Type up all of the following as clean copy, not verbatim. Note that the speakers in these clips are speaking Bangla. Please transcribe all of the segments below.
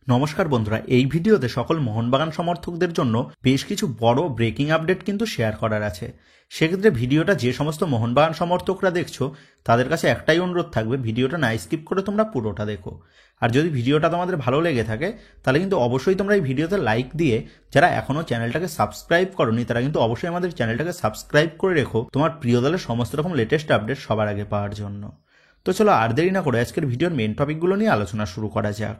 নমস্কার বন্ধুরা, এই ভিডিওতে সকল মোহনবাগান সমর্থকদের জন্য বেশ কিছু বড় ব্রেকিং আপডেট কিন্তু শেয়ার করার আছে। সেক্ষেত্রে ভিডিওটা যে সমস্ত মোহনবাগান সমর্থকরা দেখছো তাদের কাছে একটাই অনুরোধ থাকবে, ভিডিওটা না স্কিপ করে তোমরা পুরোটা দেখো। আর যদি ভিডিওটা তোমাদের ভালো লেগে থাকে তাহলে কিন্তু অবশ্যই তোমরা এই ভিডিওতে লাইক দিয়ে, যারা এখনও চ্যানেলটাকে সাবস্ক্রাইব করোনি তারা কিন্তু অবশ্যই আমাদের চ্যানেলটাকে সাবস্ক্রাইব করে রেখো তোমার প্রিয় দলের সমস্ত রকম লেটেস্ট আপডেট সবার আগে পাওয়ার জন্য। তো চলো আর দেরি না করে আজকের ভিডিওর মেন টপিকগুলো নিয়ে আলোচনা শুরু করা যাক।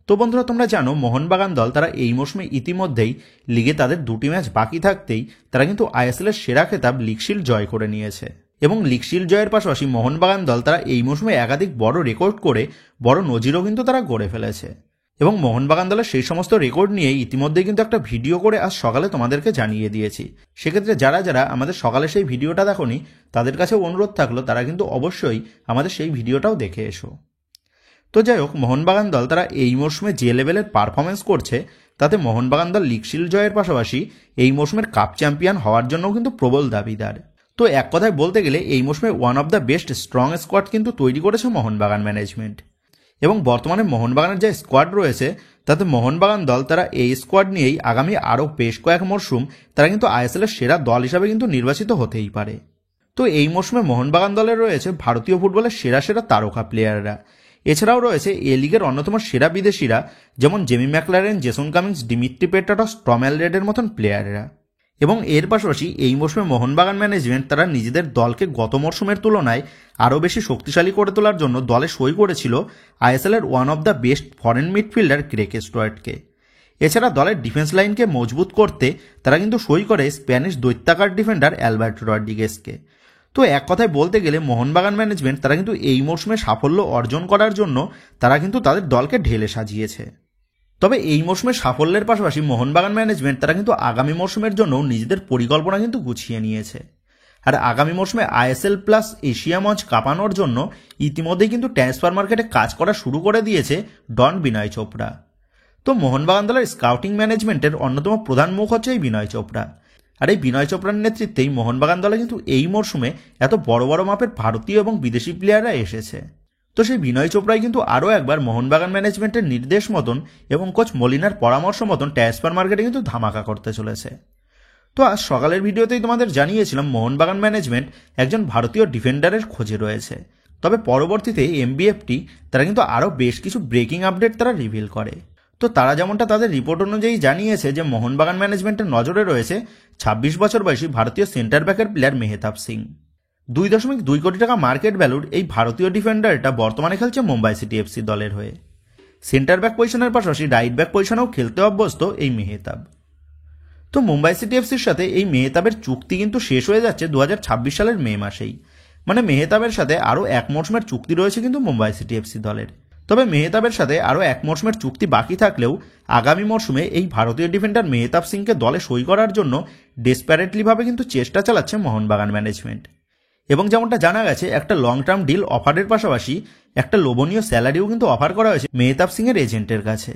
তো বন্ধুরা, তোমরা জানো মোহনবাগান দল তারা এই মৌসুমে ইতিমধ্যেই লিগে তাদের দুটি ম্যাচ বাকি থাকতেই তারা কিন্তু আইএসএল এর সেরা খেতাব লিগ শিল্ড জয় করে নিয়েছে। এবং লিগ শিল্ড জয়ের পাশাপাশি মোহনবাগান দল তারা এই মৌসুমে একাধিক বড় রেকর্ড করে বড় নজিরও কিন্তু তারা গড়ে ফেলেছে। এবং মোহনবাগান দলের সেই সমস্ত রেকর্ড নিয়ে ইতিমধ্যেই কিন্তু একটা ভিডিও করে আজ সকালে তোমাদেরকে জানিয়ে দিয়েছি। সেক্ষেত্রে যারা যারা আমাদের সকালে সেই ভিডিওটা দেখোনি তাদের কাছেও অনুরোধ থাকলো তারা কিন্তু অবশ্যই আমাদের সেই ভিডিওটাও দেখে এসো। তো যাই হোক, মোহনবাগান দল তারা এই মরশুমে যে লেভেলের পারফরমেন্স করছে তাতে মোহনবাগান দল লিগ শিল্ড জয়ের পাশাপাশি এই মরশুমের কাপ চ্যাম্পিয়ন হওয়ার জন্যও কিন্তু প্রবল দাবিদার। তো এক কথায় বলতে গেলে এই মরশুমে one of the best strong squad কিন্তু তৈরি করেছে মোহনবাগান ম্যানেজমেন্ট। এবং বর্তমানে মোহনবাগানের যে স্কোয়াড রয়েছে তাতে মোহনবাগান দল তারা এই স্কোয়াড নিয়েই আগামী আরও বেশ কয়েক মরশুম তারা কিন্তু আইএসএল এর সেরা দল হিসাবে কিন্তু নির্বাচিত হতেই পারে। তো এই মরশুমে মোহনবাগান দলের রয়েছে ভারতীয় ফুটবলের সেরা সেরা তারকা প্লেয়াররা। এছাড়াও রয়েছে এ লিগের অন্যতম সেরা বিদেশিরা, যেমন Jamie McLaren, Jason Cummings, Dimitri Petratos, Tom অ্যালরেডের মতন প্লেয়াররা। এবং এর পাশাপাশি এই মরশুমে মোহনবাগান ম্যানেজমেন্ট তারা নিজেদের দলকে গত মরশুমের তুলনায় আরও বেশি শক্তিশালী করে তোলার জন্য দলে সই করেছিল আইএসএল এর one of the best foreign midfielder Greg স্টুয়ার্টকে। এছাড়া দলের ডিফেন্স লাইনকে মজবুত করতে তারা কিন্তু সই করে স্প্যানিশ দৈত্যাকার ডিফেন্ডার অ্যালবার্টো রড্রিগেজকে। তো এক কথায় বলতে গেলে মোহনবাগান ম্যানেজমেন্ট তারা কিন্তু এই মরশুমে সাফল্য অর্জন করার জন্য তারা কিন্তু তাদের দলকে ঢেলে সাজিয়েছে। তবে এই মরশুমের সাফল্যের পাশাপাশি মোহনবাগান ম্যানেজমেন্ট তারা কিন্তু আগামী মরশুমের জন্য নিজেদের পরিকল্পনা কিন্তু গুছিয়ে নিয়েছে। আর আগামী মরশুমে আইএসএল প্লাস এশিয়া মঞ্চ কাঁপানোর জন্য ইতিমধ্যেই কিন্তু ট্রান্সফার মার্কেটে কাজ করা শুরু করে দিয়েছে ডন বিনয় চোপড়া। তো মোহনবাগান দলের স্কাউটিং ম্যানেজমেন্টের অন্যতম প্রধান মুখ হচ্ছে এই বিনয় চোপড়া। আর এই বিনয় চোপড়ার নেতৃত্বেই মোহনবাগান দলে কিন্তু এই মরশুমে এত বড় বড় মাপের ভারতীয় এবং বিদেশি প্লেয়াররা এসেছে। তো সেই বিনয় চোপড়াই কিন্তু আরও একবার মোহনবাগান ম্যানেজমেন্টের নির্দেশ মতন এবং কোচ মলিনার পরামর্শ মতন ট্রান্সফার মার্কেটে কিন্তু ধামাকা করতে চলেছে। তো আজ সকালের ভিডিওতেই তোমাদের জানিয়েছিলাম মোহনবাগান ম্যানেজমেন্ট একজন ভারতীয় ডিফেন্ডারের খোঁজে রয়েছে। তবে পরবর্তীতে এমবিএফটি তারা কিন্তু আরও বেশ কিছু ব্রেকিং আপডেট তারা রিভিল করে। তো তারা যেমনটা তাদের রিপোর্ট অনুযায়ী জানিয়েছে যে মোহনবাগান ম্যানেজমেন্টের নজরে রয়েছে 26 বছর বয়সী ভারতীয় সেন্টার ব্যাকের প্লেয়ার মেহতাব সিং। 2.2 কোটি টাকা মার্কেট ভ্যালুর এই ভারতীয় ডিফেন্ডারটা বর্তমানে খেলছে মুম্বাই সিটি এফসি দলের হয়ে। সেন্টার ব্যাক পজিশনের পাশাপাশি রাইট ব্যাক পজিশনেও খেলতে অভ্যস্ত এই মেহতাব। তো মুম্বাই সিটি এফসির সাথে এই মেহতাবের চুক্তি কিন্তু শেষ হয়ে যাচ্ছে 2026 সালের মে মাসেই। মানে মেহতাবের সাথে আরও এক মরশুমের চুক্তি রয়েছে কিন্তু মুম্বাই সিটি এফসি দলের। তবে মেহতাবের সাথে আরও এক মরশুমের চুক্তি বাকি থাকলেও আগামী মরশুমে এই ভারতীয় ডিফেন্ডার মেহতাব সিংকে দলে সই করার জন্য ডেসপারেটলিভাবে কিন্তু চেষ্টা চালাচ্ছে মোহনবাগান ম্যানেজমেন্ট। এবং যেমনটা জানা গেছে একটা লং টার্ম ডিল অফারের পাশাপাশি একটা লোভনীয় স্যালারিও কিন্তু অফার করা হয়েছে মেহতাব সিংয়ের এজেন্টের কাছে।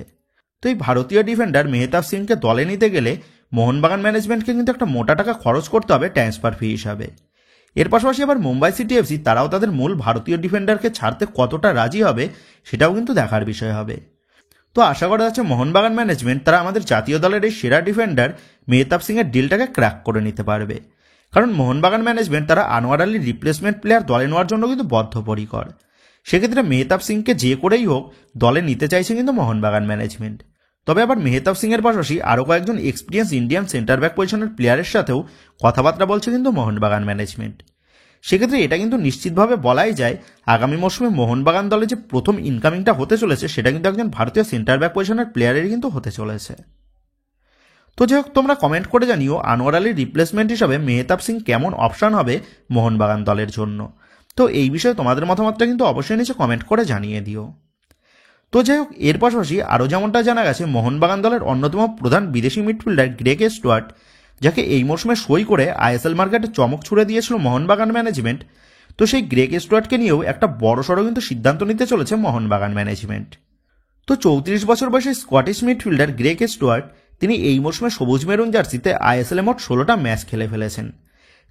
তো এই ভারতীয় ডিফেন্ডার মেহতাব সিংকে দলে নিতে গেলে মোহনবাগান ম্যানেজমেন্টকে কিন্তু একটা মোটা টাকা খরচ করতে হবে ট্রান্সফার ফি হিসাবে। এর পাশাপাশি আবার মুম্বাই সিটি এফসি তারাও তাদের মূল ভারতীয় ডিফেন্ডারকে ছাড়তে কতটা রাজি হবে সেটাও কিন্তু দেখার বিষয় হবে। তো আশা করা যাচ্ছে মোহনবাগান ম্যানেজমেন্ট তারা আমাদের জাতীয় দলের এই সেরা ডিফেন্ডার মেহতাব সিংয়ের ডিলটাকে ক্র্যাক করে নিতে পারবে। কারণ মোহনবাগান ম্যানেজমেন্ট তারা আনোয়ার আলীর রিপ্লেসমেন্ট প্লেয়ার দলে নেওয়ার জন্য কিন্তু বদ্ধপরিকর। সেক্ষেত্রে মেহতাব সিংকে যে করেই হোক দলে নিতে চাইছে কিন্তু মোহনবাগান ম্যানেজমেন্ট। তবে আবার মেহতাব সিংয়ের পাশাপাশি আরও কয়েকজন এক্সপিরিয়েন্স ইন্ডিয়ান সেন্টার ব্যাক পজিশনের প্লেয়ারের সাথেও কথাবার্তা বলছে কিন্তু মোহনবাগান ম্যানেজমেন্ট। সেক্ষেত্রে এটা কিন্তু নিশ্চিতভাবে বলাই যায় আগামী মরশুমে মোহনবাগান দলে যে প্রথম ইনকামিংটা হতে চলেছে সেটা কিন্তু একজন ভারতীয় সেন্টার ব্যাক পজিশনের প্লেয়ারেরই কিন্তু হতে চলেছে। তো যাই হোক, তোমরা কমেন্ট করে জানিও আনোয়ার আলীর রিপ্লেসমেন্ট হিসাবে মেহতাব সিং কেমন অপশান হবে মোহনবাগান দলের জন্য। তো এই বিষয়ে তোমাদের মতামতটা কিন্তু অবশ্যই নিচে কমেন্ট করে জানিয়ে দিও। তো যাই হোক, এর পাশাপাশি আরও যেমনটা জানা গেছে মোহনবাগান দলের অন্যতম প্রধান বিদেশি মিডফিল্ডার গ্রেগ স্টুয়ার্ট, যাকে এই মরশুমে সই করে আইএসএল মার্কেটে চমক ছুড়ে দিয়েছিল মোহনবাগান ম্যানেজমেন্ট। তো সেই গ্রেগ স্টুয়ার্টকে নিয়েও একটা বড়সড় কিন্তু সিদ্ধান্ত নিতে চলেছে মোহনবাগান ম্যানেজমেন্ট। তো 34 বছর বয়সী স্কটিশ মিডফিল্ডার গ্রেগ স্টুয়ার্ট তিনি এই মরশুমে সবুজ মেরুন জার্সিতে আইএসএল মোট 16টা ম্যাচ খেলে ফেলেছেন,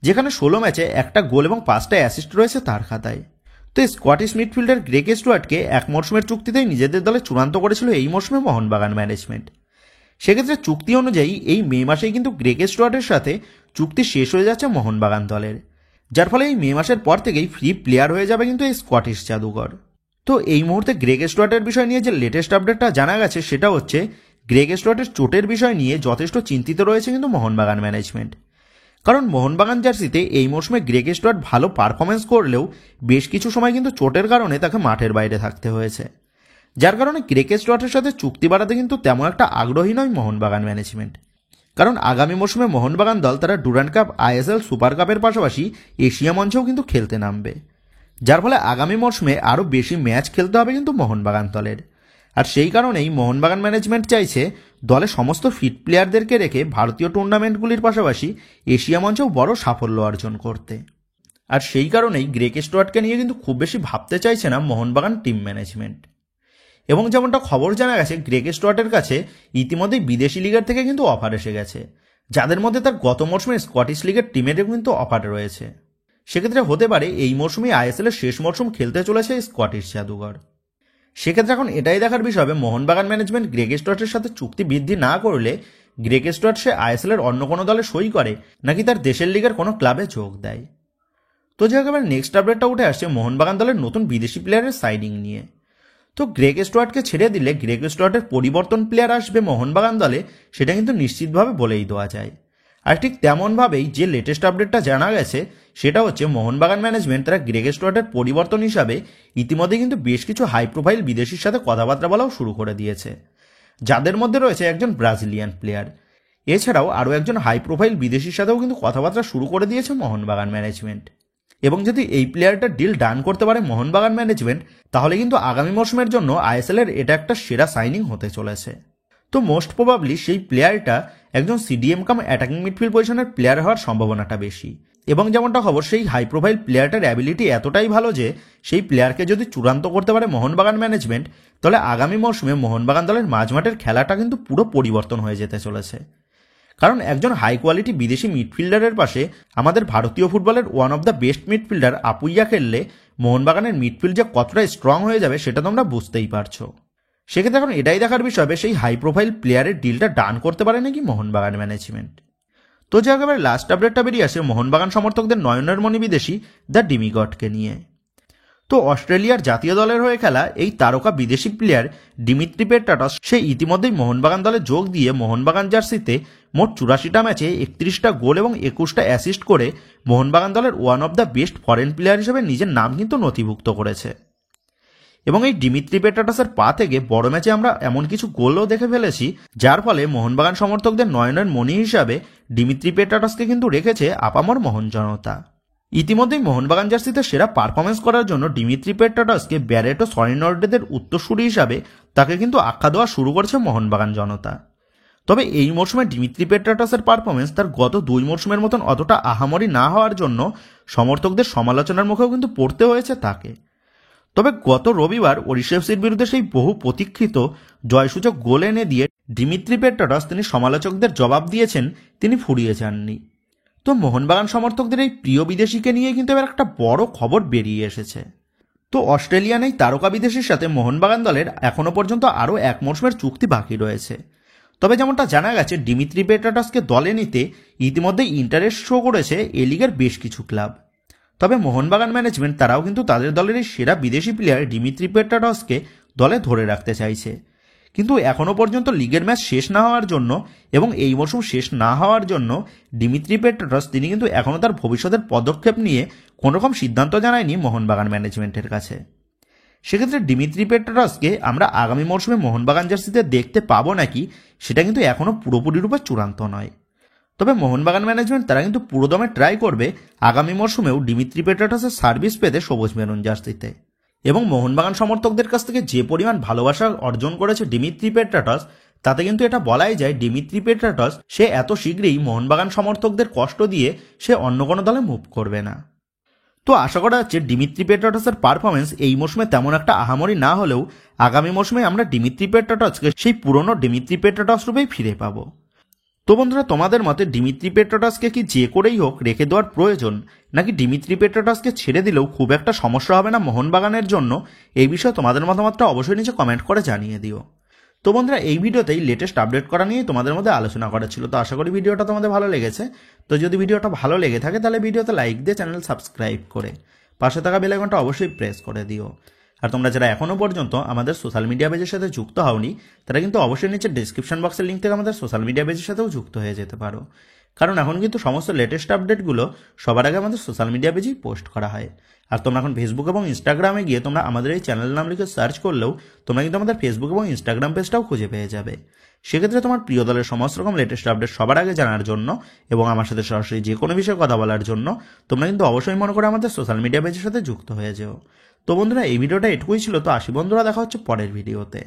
যেখানে 16 ম্যাচে একটা গোল এবং 5টা অ্যাসিস্ট রয়েছে তার খাতায়। তো স্কটিশ মিডফিল্ডার গ্রেগ স্টুয়ার্টকে এক মরশুমের চুক্তিতেই নিজেদের দলে চূড়ান্ত করেছিল এই মরশুমে মোহনবাগান ম্যানেজমেন্ট। সেক্ষেত্রে চুক্তি অনুযায়ী এই মে মাসেই কিন্তু গ্রেগ স্টুয়ার্টের সাথে চুক্তি শেষ হয়ে যাচ্ছে মোহনবাগান দলের, যার ফলে এই মে মাসের পর থেকেই ফ্রি প্লেয়ার হয়ে যাবে কিন্তু এই স্কটিশ জাদুঘর। তো এই মুহূর্তে গ্রেগ স্টুয়ার্টের বিষয় নিয়ে যে লেটেস্ট আপডেটটা জানা গেছে সেটা হচ্ছে গ্রেগ স্টুয়ার্টের চোটের বিষয় নিয়ে যথেষ্ট চিন্তিত রয়েছে কিন্তু মোহনবাগান ম্যানেজমেন্ট। কারণ মোহনবাগান জার্সিতে এই মৌসুমে গ্রেগ স্টুয়ার্ট ভালো পারফরমেন্স করলেও বেশ কিছু সময় কিন্তু চোটের কারণে তাকে মাঠের বাইরে থাকতে হয়েছে, যার কারণে গ্রেগ স্টুয়ার্টের সাথে চুক্তি বাড়াতে কিন্তু তেমন একটা আগ্রহী নয় মোহনবাগান ম্যানেজমেন্ট। কারণ আগামী মৌসুমে মোহনবাগান দল তারা ডুরান্ড কাপ, আইএসএল, সুপার কাপের পাশাপাশি এশিয়া মঞ্চেও কিন্তু খেলতে নামবে, যার ফলে আগামী মৌসুমে আরও বেশি ম্যাচ খেলতে হবে কিন্তু মোহনবাগান দলের। আর সেই কারণেই মোহনবাগান ম্যানেজমেন্ট চাইছে দলে সমস্ত ফিট প্লেয়ারদেরকে রেখে ভারতীয় টুর্নামেন্টগুলির পাশাপাশি এশিয়া মঞ্চেও বড় সাফল্য অর্জন করতে। আর সেই কারণেই গ্রেগ স্টুয়ার্টকে নিয়ে কিন্তু খুব বেশি ভাবতে চাইছে না মোহনবাগান টিম ম্যানেজমেন্ট। এবং যেমনটা খবর জানা গেছে, গ্রেগ স্টুয়ার্টের কাছে ইতিমধ্যেই বিদেশি লিগের থেকে কিন্তু অফার এসে গেছে, যাদের মধ্যে তার গত মরশুমে স্কটিশ লিগের টিমেরও কিন্তু অফার রয়েছে। সেক্ষেত্রে হতে পারে এই মরশুমে আইএসএল এর শেষ মরশুম খেলতে চলেছে স্কটিশ জাদুঘর। সেক্ষেত্রে এখন এটাই দেখার বিষয় হবে মোহনবাগান ম্যানেজমেন্ট গ্রেগ স্টুয়ার্টের সাথে চুক্তি বৃদ্ধি না করলে গ্রেগ স্টুয়ার্ট সে আইএসএল এর অন্য কোনো দলে সই করে নাকি তার দেশের লিগের কোনো ক্লাবে যোগ দেয়। তো যে একেবারে নেক্সট আপডেটটা উঠে আসছে মোহনবাগান দলের নতুন বিদেশি প্লেয়ারের সাইনিং নিয়ে। তো গ্রেগ স্টুয়ার্টকে ছেড়ে দিলে গ্রেগ স্টুয়ার্টের পরিবর্তন প্লেয়ার আসবে মোহনবাগান দলে, সেটা কিন্তু নিশ্চিতভাবে বলেই দেওয়া যায়। আর ঠিক তেমনভাবেই যে লেটেস্ট আপডেটটা জানা গেছে সেটা হচ্ছে মোহনবাগান ম্যানেজমেন্ট তারা গ্রেগ স্টুয়ার্টের পরিবর্তন হিসাবে ইতিমধ্যে কিন্তু বেশ কিছু হাই প্রোফাইল বিদেশির সাথে কথাবার্তা বলাও শুরু করে দিয়েছে, যাদের মধ্যে রয়েছে একজন ব্রাজিলিয়ান প্লেয়ার। এছাড়াও আরও একজন হাই প্রোফাইল বিদেশির সাথেও কিন্তু কথাবার্তা শুরু করে দিয়েছে মোহনবাগান ম্যানেজমেন্ট। এবং যদি এই প্লেয়ারটার ডিল ডান করতে পারে মোহনবাগান ম্যানেজমেন্ট, তাহলে কিন্তু আগামী মৌসুমের জন্য আইএসএল এর এটা একটা সেরা সাইনিং হতে চলেছে। তো মোস্ট প্রবাবলি সেই প্লেয়ারটা একজন সিডিএম কাম অ্যাটাকিং মিডফিল্ড পজিশনের প্লেয়ার হওয়ার সম্ভাবনাটা বেশি। এবং যেমনটা খবর, সেই হাই প্রোফাইল প্লেয়ারটার অ্যাবিলিটি এতটাই ভালো যে সেই প্লেয়ারকে যদি চূড়ান্ত করতে পারে মোহনবাগান ম্যানেজমেন্ট, তাহলে আগামী মৌসুমে মোহনবাগান দলের মাঝমাঠের খেলাটা কিন্তু পুরো পরিবর্তন হয়ে যেতে চলেছে। কারণ একজন হাই কোয়ালিটি বিদেশি মিডফিল্ডারের পাশে আমাদের ভারতীয় ফুটবলের one of the best midfielder Apuia খেললে মোহনবাগানের মিডফিল্ড যে কতটা স্ট্রং হয়ে যাবে সেটা তোমরা বুঝতেই পারছো। সেক্ষেত্রে এখন এটাই দেখার বিষয় হবে সেই হাই প্রোফাইল প্লেয়ারের ডিলটা ডান করতে পারে নাকি মোহনবাগান ম্যানেজমেন্ট। তো যে একেবারে লাস্ট আপডেটটা বেরিয়ে আসে মোহনবাগান সমর্থকদের নয়নের মণি বিদেশি দ্য ডিমিগডকে নিয়ে। তো অস্ট্রেলিয়ার জাতীয় দলের হয়ে খেলা এই তারকা বিদেশি প্লেয়ার ডিমিত্রি পেট্রাটস সে ইতিমধ্যেই মোহনবাগান দলে যোগ দিয়ে মোহনবাগান জার্সিতে মোট 84টা ম্যাচে 31টা গোল এবং 21টা অ্যাসিস্ট করে মোহনবাগান দলের one of the best foreign player হিসেবে নিজের নাম কিন্তু নথিভুক্ত করেছে। এবং এই ডিমিত্রি পেট্রাটসের পা থেকে বড় ম্যাচে আমরা এমন কিছু গোলও দেখে ফেলেছি, যার ফলে মোহনবাগান সমর্থকদের নয়নের মণি হিসাবে ডিমিত্রি পেট্রাটসকে কিন্তু রেখেছে আপামর মোহন জনতা। ইতিমধ্যেই মোহনবাগান জার্সিতে সেরা পারফরমেন্স করার জন্য ডিমিত্রি পেট্রাটসকে ব্যারেট ও সরিনর্ডেদের উত্তরসূরি হিসাবে তাকে কিন্তু আখ্যা দেওয়া শুরু করেছে মোহনবাগান জনতা। তবে এই মরশুমে ডিমিত্রি পেট্রাটসের পারফরমেন্স তার গত 2 মরশুমের মতন অতটা আহামরি না হওয়ার জন্য সমর্থকদের সমালোচনার মুখেও কিন্তু পড়তে হয়েছে তাকে। তবে গত রবিবার ওড়িশা এফসির বিরুদ্ধে সেই বহু প্রতীক্ষিত জয়সূচক গোল এনে দিয়ে ডিমিত্রি পেট্রাটস তিনি সমালোচকদের জবাব দিয়েছেন, তিনি ফুরিয়ে যাননি। তো মোহনবাগান সমর্থকদের এই প্রিয় বিদেশিকে নিয়ে কিন্তু এবার একটা বড় খবর বেরিয়ে এসেছে। তো অস্ট্রেলিয়ান এই তারকা বিদেশির সাথে মোহনবাগান দলের এখনো পর্যন্ত আরও 1 মরশুমের চুক্তি বাকি রয়েছে। তবে যেমনটা জানা গেছে ডিমিত্রি পেট্রাটসকে দলে নিতে ইতিমধ্যেই ইন্টারেস্ট শো করেছে এ লিগের বেশ কিছু ক্লাব। তবে মোহনবাগান ম্যানেজমেন্ট তারাও কিন্তু তাদের দলের এই সেরা বিদেশি প্লেয়ার ডিমিত্রি পেট্রাটসকে দলে ধরে রাখতে চাইছে। কিন্তু এখনও পর্যন্ত লিগের ম্যাচ শেষ না হওয়ার জন্য এবং এই মরশুম শেষ না হওয়ার জন্য ডিমিত্রি পেট্রাটস তিনি কিন্তু এখনও তার ভবিষ্যতের পদক্ষেপ নিয়ে কোনোরকম সিদ্ধান্ত জানায়নি মোহনবাগান ম্যানেজমেন্টের কাছে। সেক্ষেত্রে ডিমিত্রি পেট্রাটসকে আমরা আগামী মরশুমে মোহনবাগান জার্সিতে দেখতে পাবো নাকি সেটা কিন্তু এখনও পুরোপুরি রূপে চূড়ান্ত নয়। তবে মোহনবাগান ম্যানেজমেন্ট তারা কিন্তু পুরোদমে ট্রাই করবে আগামী মরশুমেও ডিমিত্রি পেট্রাটসের সার্ভিস পেতে সবুজ মেরুন জার্সিতে। এবং মোহনবাগান সমর্থকদের কাছ থেকে যে পরিমাণ ভালোবাসা অর্জন করেছে ডিমিত্রি পেট্রাটস, তাতে কিন্তু এটা বলাই যায় ডিমিত্রি পেট্রাটস সে এত শীঘ্রই মোহনবাগান সমর্থকদের কষ্ট দিয়ে সে অন্য কোনো দলে মুভ করবে না। তো আশা করা যাচ্ছে ডিমিত্রি পেট্রাটসের পারফরমেন্স এই মরশুমে তেমন একটা আহামরি না হলেও আগামী মরশুমে আমরা ডিমিত্রি পেট্রাটসকে সেই পুরনো ডিমিত্রি পেট্রাটস রূপেই ফিরে পাবো। তো বন্ধুরা, তোমাদের মতে দিমিত্রি পেট্রাটাসকে কি যে করেই হোক রেখে দেওয়ার প্রয়োজন, নাকি দিমিত্রি পেট্রাটাসকে ছেড়ে দিলেও খুব একটা সমস্যা হবে না মোহনবাগানের জন্য? এই বিষয়ে তোমাদের মতামতটা অবশ্যই নিচে কমেন্ট করে জানিয়ে দিও। তো বন্ধুরা, এই ভিডিওতেই লেটেস্ট আপডেট করা নিয়ে তোমাদের মধ্যে আলোচনা করা ছিল। তো আশা করি ভিডিওটা তোমাদের ভালো লেগেছে। তো যদি ভিডিওটা ভালো লেগে থাকে তাহলে ভিডিওতে লাইক দিয়ে চ্যানেল সাবস্ক্রাইব করে পাশে থাকা বেল আইকনটা অবশ্যই প্রেস করে দিও। আর তোমরা যারা এখনও পর্যন্ত আমাদের সোশ্যাল মিডিয়া পেজের সাথে যুক্ত হওনি, তারা কিন্তু অবশ্যই নিচে ডিসক্রিপশন বক্সের লিঙ্ক থেকে আমাদের সোশ্যাল মিডিয়া পেজের সাথেও যুক্ত হয়ে যেতে পারো। কারণ এখন কিন্তু সমস্ত লেটেস্ট আপডেটগুলো সবার আগে আমাদের সোশ্যাল মিডিয়া পেজেই পোস্ট করা হয়। আর তোমরা এখন ফেসবুক এবং ইনস্টাগ্রামে গিয়ে তোমরা আমাদের এই চ্যানেলের নাম লিখে সার্চ করলেও তোমরা কিন্তু আমাদের ফেসবুক এবং ইনস্টাগ্রাম পেজটাও খুঁজে পেয়ে যাবে। সেক্ষেত্রে তোমার প্রিয় দলের সমস্ত রকম লেটেস্ট আপডেট সবার আগে জানার জন্য এবং আমার সাথে সরাসরি যে কোনো বিষয়ে কথা বলার জন্য তোমরা কিন্তু অবশ্যই মনে করে আমাদের সোশ্যাল মিডিয়া পেজের সাথে যুক্ত হয়ে যেও। তো বন্ধুরা, এই ভিডিওটা এটুকুই ছিল। তো আসি বন্ধুরা, দেখা হচ্ছে পরের ভিডিওতে।